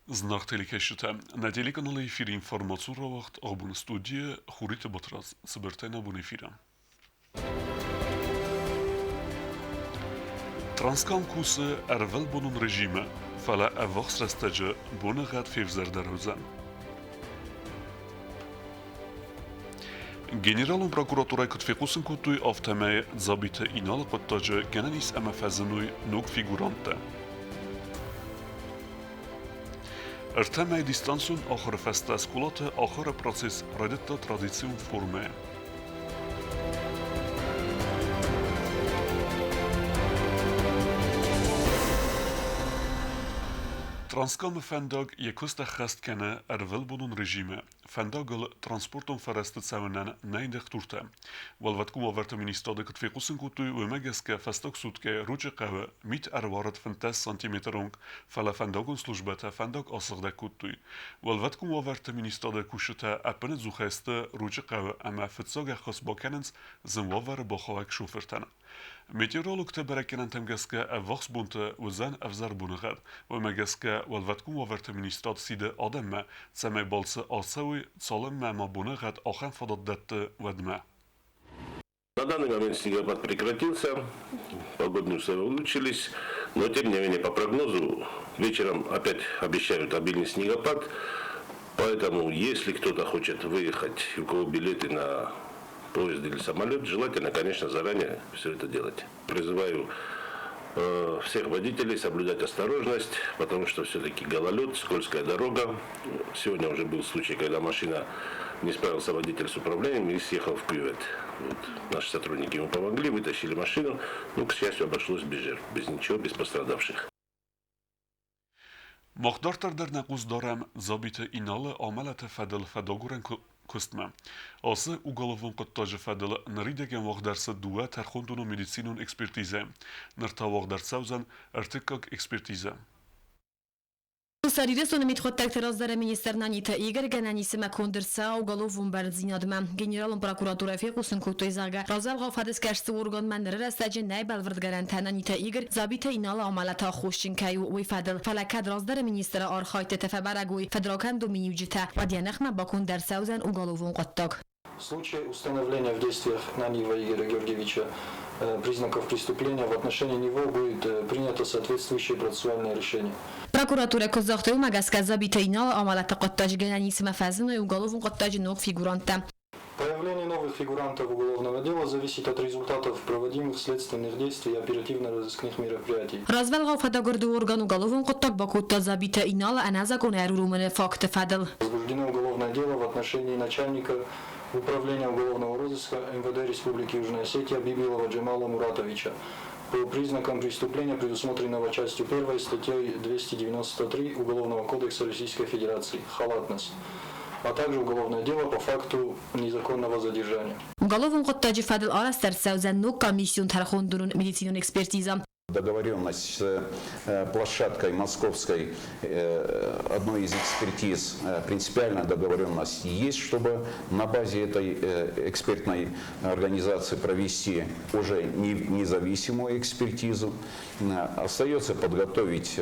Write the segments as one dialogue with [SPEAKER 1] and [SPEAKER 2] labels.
[SPEAKER 1] Знак телекешите на телеканалы эфире информациуровахт обун студия Хурита Батрас Сабертена бун эфира. Transkam kuse ervel bunun rejime fala avaks restece bunu gad fevzer derhuzen. Generalun prokuratura kutfikusin kutuy avteme zabite inal kuttace genenis emefezinuy nuk figurante. ارتمى ديستانسون آخر فست سكولات آخر بروسيس ردت تراديسيون فورمه. Transkam fendag jekuste gest kenne welbodun regime. Fendagel transporton verrestet saunen neindig toerte. Wat kuma werd minister het vekusen kutu umegeske festag sutke ruche qawe mit waret 50 cm fala fendagun slujbete fendag asrde kutu. Wat kuma werd minister kushete apene zucheste ruche qawe ama fetsag khos bakenens zinwaver bokhawak shuferten. Meteorolog te berekenen temgeske wachsbunte uzan afzar bunegad. Umegeske wat kuma werd minister side ademme tsame balse asawi цалым мамабуны гад ахан фададдатты вадма.
[SPEAKER 2] На данный момент снегопад прекратился, погодные условия улучшились, но тем не менее по прогнозу вечером опять обещают обильный снегопад, поэтому если кто-то хочет выехать, у кого билеты на поезд или самолет, желательно, конечно, заранее все это делать. Призываю всех водителей соблюдать осторожность, потому что все-таки гололед, скользкая дорога. Сегодня уже был случай, когда машина не справился водитель с управлением и съехал в кювет. Вот. Наши сотрудники ему помогли, вытащили машину, но, к счастью, обошлось без жертв, без ничего, без пострадавших.
[SPEAKER 1] Махдартар нақуз дарам забита иналы амалата фадл фадагурен кустма. Асы уголовун кыттажы фадл наридеген вахдарсы дуа тархундуну медицинун экспертизе. Нарта вахдарса узан артыкак экспертиза.
[SPEAKER 3] Сариресоны митхоттак тераздара министернанита Игорь Гананисима кондырса уголовун барзинадма. Генералун прокуратура фекусын кутойзага. Разалга фадескашсы орган маннары растаджи найбалврд гарантананита Игорь забита инала амалата хушчин каю уй фадл. Фалакад раздара министера архайта тефабарагуй федракан доминиуджита. Вадьянахма бакун дарсаузан уголовун куттак.
[SPEAKER 4] В случае установления в действиях Нанива Игоря Георгиевича признаков преступления в отношении него будет принято соответствующее процессуальное решение.
[SPEAKER 3] Прокуратура Козахты умагаска забита инала амалата куттаж Гананисима фазину и уголовун куттаж ног фигуранта.
[SPEAKER 4] Появление новых фигурантов уголовного дела зависит от результатов проводимых следственных действий и оперативно-розыскных мероприятий.
[SPEAKER 3] Развалга фадагорду орган уголовун куттак бакутта забита инала аназакун эрурумene факты фадл.
[SPEAKER 4] Возбуждено уголовное дело в отношении начальника Управления уголовного розыска МВД Республики Южная Осетия Бибилова Джемала Муратовича по признакам преступления, предусмотренного частью 1 статьей 293 Уголовного кодекса Российской Федерации «Халатность», а также уголовное дело по факту незаконного задержания.
[SPEAKER 3] Уголовун куттажи фадл арастар саузан нук комиссион тархундурун медицинун экспертиза.
[SPEAKER 5] Договоренность с площадкой московской, одной из экспертиз, принципиальная договоренность есть, чтобы на базе этой экспертной организации провести уже независимую экспертизу. Остается подготовить,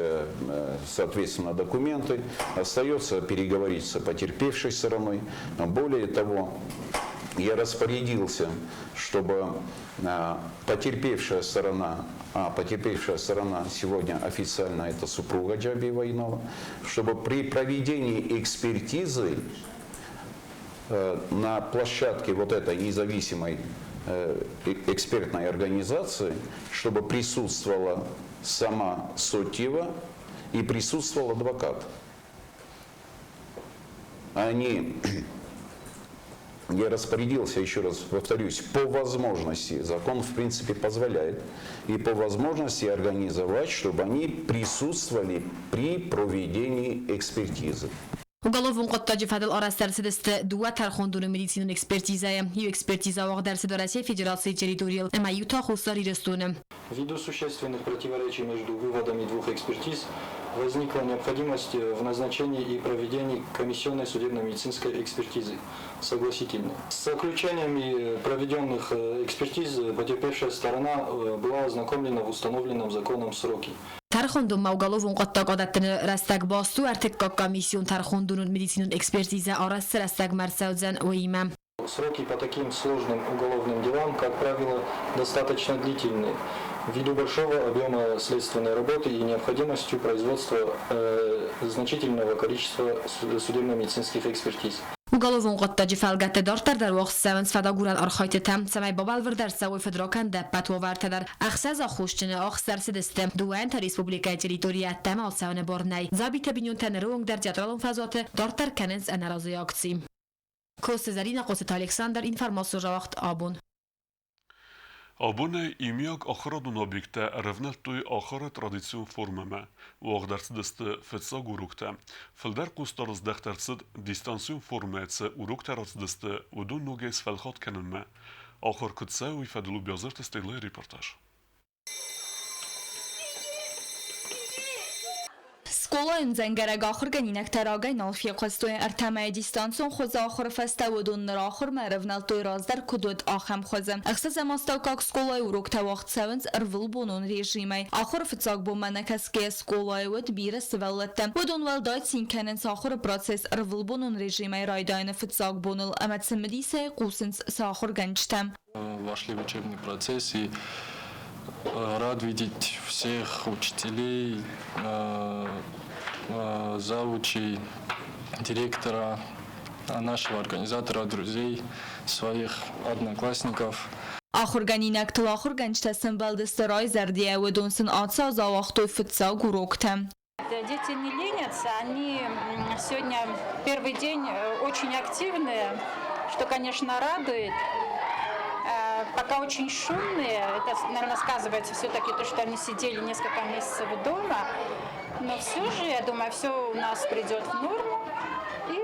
[SPEAKER 5] соответственно, документы, остается переговорить с потерпевшей стороной. Более того, я распорядился, чтобы потерпевшая сторона, потерпевшая сторона сегодня официально это супруга Джабиева Инала, чтобы при проведении экспертизы на площадке вот этой независимой экспертной организации, чтобы присутствовала сама Сотьева и присутствовал адвокат. Я распорядился, еще раз повторюсь, по возможности, закон в принципе позволяет, и по возможности организовать, чтобы они присутствовали при проведении экспертизы.
[SPEAKER 3] Уголовун куттажи фадл арастар сидесте дуа тархундурун медицинун экспертизая. Ю экспертиза вахдар России Федерации территориал. Эма юта хусари рестуны.
[SPEAKER 4] Ввиду существенных противоречий между выводами двух экспертиз, возникла необходимость в назначении и проведении комиссионной судебно-медицинской экспертизы, согласительной. С заключениями проведенных экспертиз потерпевшая сторона была ознакомлена в установленном законом сроке.
[SPEAKER 3] Тархондун маугаловун qottaq odatini rastak bastu artekka комиссион тархондунун медицинун экспертиза арасы расtak марсаудзан уйма.
[SPEAKER 4] Сроки по таким сложным уголовным делам, как правило, достаточно длительные, ввиду большого объема следственной работы и необходимостью производства значительного количества судебно-медицинских экспертиз.
[SPEAKER 3] Уголовун qottaji falgatte dortar dar waqt sevens fadaguran arxayte tam samay babalver dar sawy fedrokan da patwovarta dar axsaz axushchini axsar sidestem duan ta respublika territoriat tam alsavne bornay zabite binyon tanrung dar jatralon fazote dortar kanens anarazi aksi. Koste Zarina Koset Alexander informatsiyo waqt abun.
[SPEAKER 1] Abone imjak akhradun objekte revneltuj akhara tradicion formeme, uagdartsideste fetsa gurukte. Filder kustarız dechtertsid distansiyon formetse urukteratsideste udun noges felhat kenenme. Akhar kutse u ifadulu bjazert stille reportaj.
[SPEAKER 6] Сколаин зенгерэг ахыр гэнинэг тарагай налфи қастуй артамай дистанцион хоза ахыр фаста удун нэр ахыр мэревнал той раздар кудуд ахам хоза. Ахса замастау как сколай урок тавахт савенс арвил бунун режимай. Ахыр фицак бу манакаске сколай уд бира сиваллетте. Удун валдайт синкененс ахыр процесс арвил бунун режимай райдайна фицак бунул. Амат самедисай кусенс сахыр гэнчтам.
[SPEAKER 7] Вошли в учебный процесс и рад видеть всех учителей, завучей, директора, нашего организатора, друзей, своих одноклассников.
[SPEAKER 6] Ахурганинак тлахурганчта символдестерой зардия удунсын отца за вахтой фитца гурокта.
[SPEAKER 8] Дети не ленятся, они сегодня первый день очень активные, что, конечно, радует. Пока очень шумные, это, наверное, сказывается все-таки то, что они сидели несколько месяцев дома, но все же, я думаю, все у нас придет в норму, и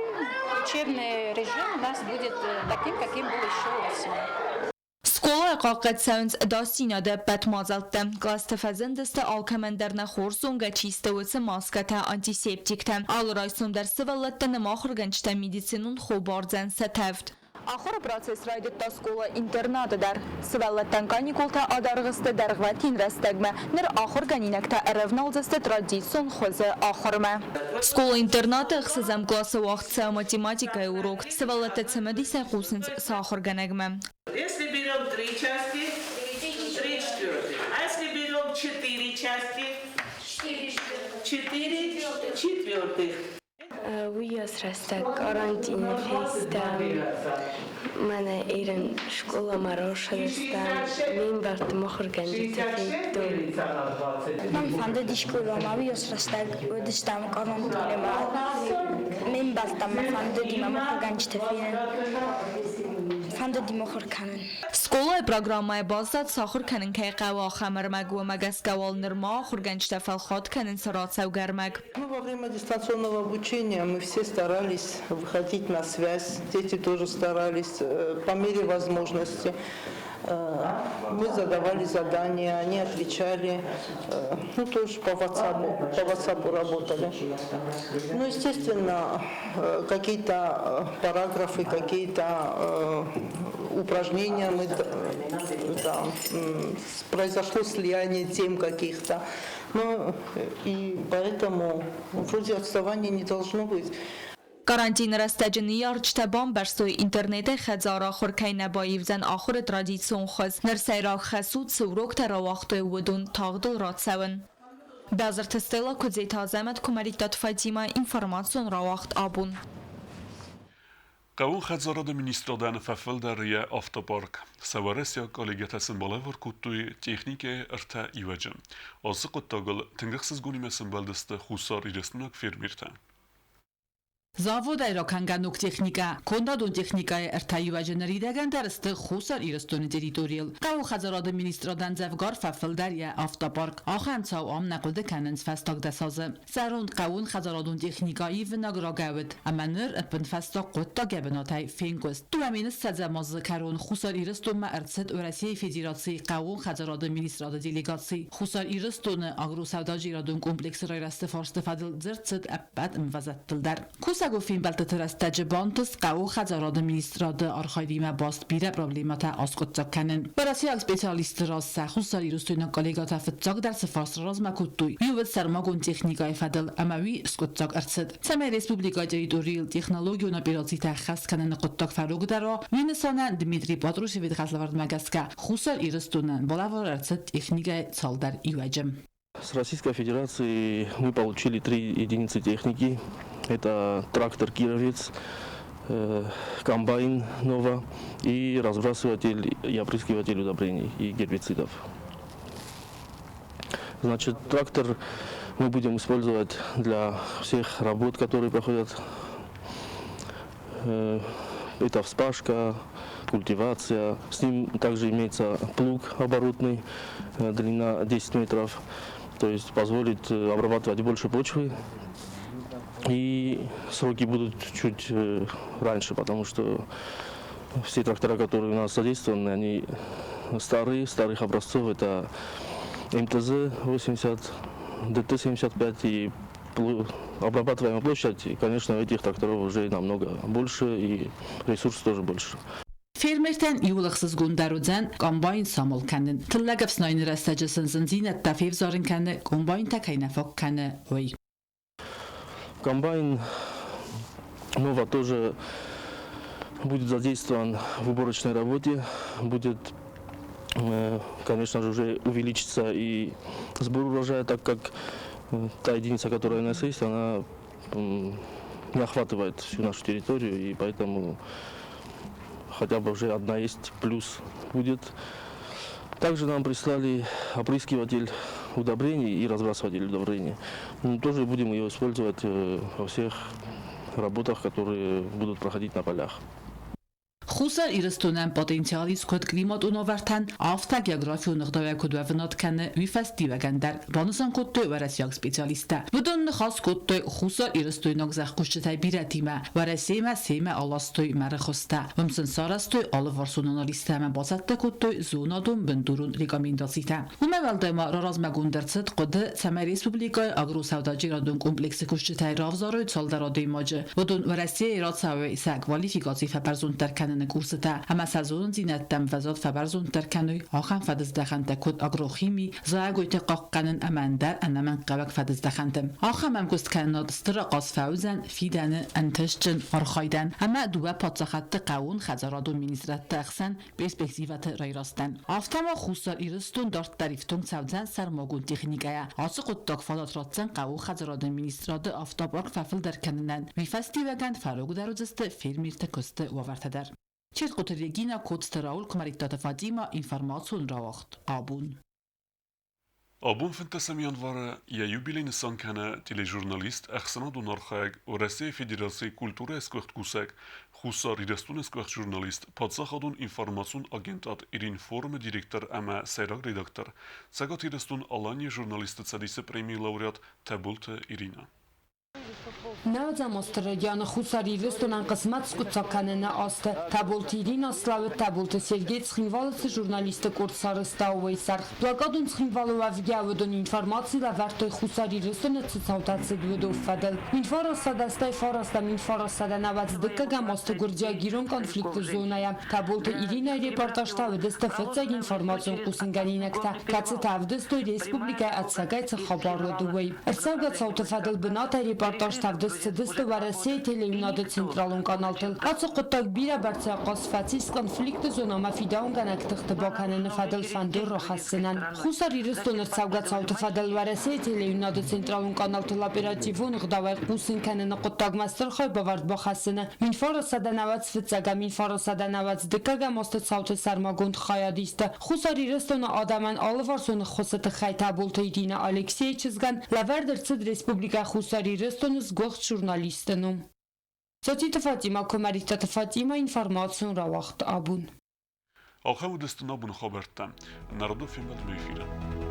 [SPEAKER 8] учебный режим у нас будет таким, каким был еще осенью.
[SPEAKER 6] Скола қаққат сәуінс дастинады бәт мазалтты. Класты фәзіндісті алкамендерні хорсунға чисті өтсі маската антисептикті. Ал райсундар сывалатты нымақырғанчта медицинун хобарзан сәтәвд. Ахыр процесс райдытта скола интернаты дар. Сывалаттан каникулта адарғысты дарғватин растагма. Ныр ахыр ганинакта әревналзысты традицион хозы ахырма. Скола интернаты ұқсызам классы вақтса математика урок. Сывалатты цымадиса қусынс сахыр ганагма.
[SPEAKER 9] Если берем 3 части, 3 четвертых. А если берем 4 части, 4 четвертых.
[SPEAKER 10] Виос растак карантин феста. Мене ирен школа мароша деста. Мин барт мохорганжи тефейто.
[SPEAKER 11] Ман фанда ди школа ма виос растак удистам карантин ма. Мин бартам фанда ди мохорганжи тефейн. Фанда ди мохорканен.
[SPEAKER 6] Скола программай баздат сахыр канен кай қава хамар магу магас гавал нырма хурганчта фалхот канен сарат саугармаг.
[SPEAKER 12] Во время дистанционного обучения мы все старались выходить на связь, дети тоже старались по мере возможности. Мы задавали задания, они отвечали, тоже по WhatsApp работали. Ну, естественно, какие-то параграфы, какие-то упражнения, произошло слияние тем каких-то. Ну, и поэтому вроде отставания не должно быть.
[SPEAKER 6] Карантин растаджини ярчта бомберстой интернете хазара хуркай набаев зан ахор традицион хаз нерсайра хасуд сурок таравахтой удун тагдл ратсавен. Базар тестела кудзейта азамат кумаритат Фатима информацион равахт абун.
[SPEAKER 1] Qavun xədzarada ministrodan fəfəldəriyə avtopark. Səvərəsiya kolegətəsin balavır kuttuy texnikə ırta ivəcəm. Azı qıttaqıl tıngıqsız quniməsin bəldəstə xusar iresnək firmirtən.
[SPEAKER 13] Завод айроканганук техника, кондадун техникай артайваженери даган дарсты хусар ирстон территориал. Қау хазарады министрадан завгар фафылдария автопарк. Ахан цау ам нақлды каненс фастак дасазы. Сарунд қаун хазарадун техникай винагра гавид. Аманыр эпн фастак қотта габинатай фенкост. Ту аминс садзамазы карун хусар ирстон ма арцет Россия Федерации қаун хазарады министрады делегации. Хусар ирстон агру савдажирадун комплекс райрасты фарсты фадыл зырцет аппад мвазаттылдар. Хусагу финбалтата растаджи бонтус қау хазарады министрады архайдима баст бире проблемата аскотцак канен. Барасияк специалисты разса хусар ирустуйна коллегата фитцак дар сфарс размакуттуй. Ювет сармагун техникай фадл амави скотцак арцид. Саме республика территориал технологию операцията хас канен қоттак фаруг дара винесана Дмитрий Патрушевит хазлавард магаска хусар ирустунан балавар арцид техникай цалдар иваджим.
[SPEAKER 14] С Российской Федерации мы получили 3 единицы техники. Это трактор «Кировец», комбайн «Нова» и разбрасыватель и опрыскиватель удобрений и гербицидов. Значит, трактор мы будем использовать для всех работ, которые проходят. Это вспашка, культивация. С ним также имеется плуг оборотный, длина 10 метров. То есть позволит обрабатывать больше почвы. И сроки будут чуть раньше, потому что все трактора, которые у нас задействованы, они старых образцов. Это МТЗ-80, ДТ-75 и обрабатываемая площадь, конечно, этих тракторов уже намного больше и ресурс тоже больше.
[SPEAKER 13] Фермертен юлахсыз гундарудзан комбайн самол канен. Тыллагав снайны растаджасын зинзинат тафив зарын кане комбайн такайнафок кане ой.
[SPEAKER 14] Комбайн «Нова» тоже будет задействован в уборочной работе. Будет, конечно же, уже увеличится и сбор урожая, так как та единица, которая у нас есть, она не охватывает всю нашу территорию, и поэтому хотя бы уже одна есть, плюс будет. Также нам прислали опрыскиватель удобрений и разбрасыватель удобрений. Мы тоже будем ее использовать во всех работах, которые будут проходить на полях.
[SPEAKER 13] Хусар ирстунан потенциали скот климат уновартан авта географию нагдавя кудвавнат кане вифестиваген дар ранусан коттой варасяк специалиста. Будун хас коттой хусар ирстуйнак захкуштай биратима варасема сема аластой марахоста. Вымсын сарастой алыварсунан листама басатта коттой зонадум бендурун рекомендацита. Умевалдайма раразмагундерцет коды Сама республикай агросавдаджирадун комплекси куштай равзаруй цалдарадаймаджи. Будун варасия иратсавы иса квалификации фабарзунтар канен курсата اما سازون زینتم فزاد فبرزون ترکنوی آخن فدز دخنت کد اگروخیمی زاگوی تقاقنن امندر انمن قبک فدز دخنتم آخن ممکست کناد استرقاس فوزن فیدن انتشجن آرخایدن اما دوبه پاتسخت قوون خزارادون مینیزرت تخسن پرسپکتیوت رایراستن آفتما خوستار ایرستون دارت دریفتون سوزن سرماگون تکنیکایا آسق اتاق فالات راتسن قوو خزارادون مینیزراده آفتابارک ففل در کننن ویفستی وگند فروگ درودست فیلمیر تکست وورتدر چرت قطريجينا كود ستراول كماريتات فاطمة إنفورماسيون راوخت آبون.
[SPEAKER 1] آبون فنتسم ينوار يا يوبيلين سانكانا تليجورناليست أخسنا دونارخاق ورسي فيدراسي كولتورة اسكوخت كوساق خصوصا ريدستون اسكوخت جورناليست پادساخادون إنفورماسيون أجنتات إرين فورم ديريكتر أما سيراغ ريدكتر ساقات ريدستون ألاني جورناليست تساديس بريمي لوريات تابولت إرينا.
[SPEAKER 3] نوزا مستردیان خوساری رستونان قسمت سکوتساکنن آست تابولت ایرین славы تابولت سرگی تخینوالت журналист курсарыстауы сар. Благодун тхинвалу авгявудун информации лавертой хусари рестона цицаутаци двудов фадел. Инфораса дастай фораста инфораса да навацдыкага мосты гурдия гирон конфликты зоная. Таболт ирина репортажтавы дестафетса информацион кусынганинекта. Кацетавдыстой республика атсагайца хабарлы Эрцавга цауты фадел быната репортажтавдыс цедысты варасей телеюнады централун каналтыл. Ацуқыттак бира барца қосфатис конфликты зона мафидаун ганактықты баканын фадел фандыр рохассынан. Хусари рестон эрцавга цауты фадел варасей телеюнады централун каналтыл оперативун ғдавай қусын канын қыттак мастырхой бавард бахассына. Минфорасада навац фитсага минфорасада навац дыкага мосты цауты сармагунд хаядисты. Хусари рестон адаман алыварсуны хусыты хайта булты идина Алексей Чизган лавердер цид республика Хусари рестон сгохт журналистыну. Сотита Фатима, комаритата Фатима, информацион равахт абун.
[SPEAKER 1] آخر ودستنا بون خبرتم. نردو فیلم دمیفیرن.